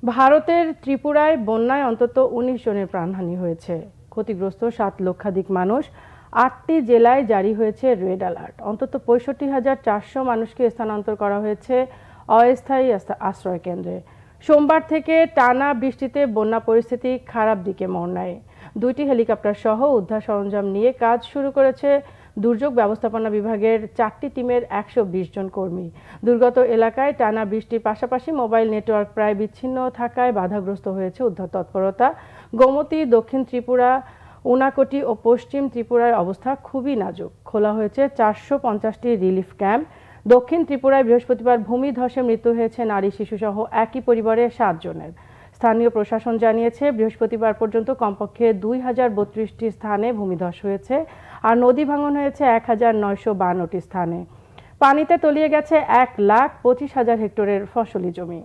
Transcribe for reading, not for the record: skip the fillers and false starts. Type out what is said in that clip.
ভারতের ত্রিপুরায় বন্যায় অন্তত ১৯ জনের প্রাণহানি হয়েছে। ক্ষতিগ্রস্ত ৭ লক্ষাধিক মানুষ। ৮টি জেলায় জারি হয়েছে রেড অ্যালার্ট। অন্তত ৬৫,৪০০ মানুষকে স্থানান্তর করা হয়েছে অস্থায়ী আশ্রয় কেন্দ্রে। সোমবার থেকে টানা বৃষ্টিতে বন্যা পরিস্থিতি খারাপ দিকে মোড় নেয়। ২টি হেলিকপ্টার সহ উদ্ধার সরঞ্জাম নিয়ে কাজ শুরু করেছে দুর্যোগ ব্যবস্থাপনা বিভাগের ৪টি টিমের ১২০ জন কর্মী। দুর্গত এলাকায় টানা বৃষ্টির পাশাপাশি মোবাইল নেটওয়ার্ক প্রায় বিচ্ছিন্ন থাকায় বাধাগ্রস্ত হয়েছে উদ্ধার তৎপরতা। গোমতী, দক্ষিণ ত্রিপুরা, উনাকোটি ও পশ্চিম ত্রিপুরার অবস্থা খুবই নাজুক। খোলা হয়েছে ৪৫০টি রিলিফ ক্যাম্প। দক্ষিণ ত্রিপুরায় বৃহস্পতিবার ভূমিধসে মৃত্যু হয়েছে নারী, শিশুসহ একই পরিবারের ৭ জনের। স্থানীয় প্রশাসন জানিয়েছে বৃহস্পতিবার পর্যন্ত কমপক্ষে ২,০৩২টি স্থানে ভূমিধস হয়েছে আর নদী ভাঙন হয়েছে ১,৯৫২টি স্থানে। পানিতে তলিয়ে গেছে ১,২৫,০০০ হেক্টরের ফসলি জমি।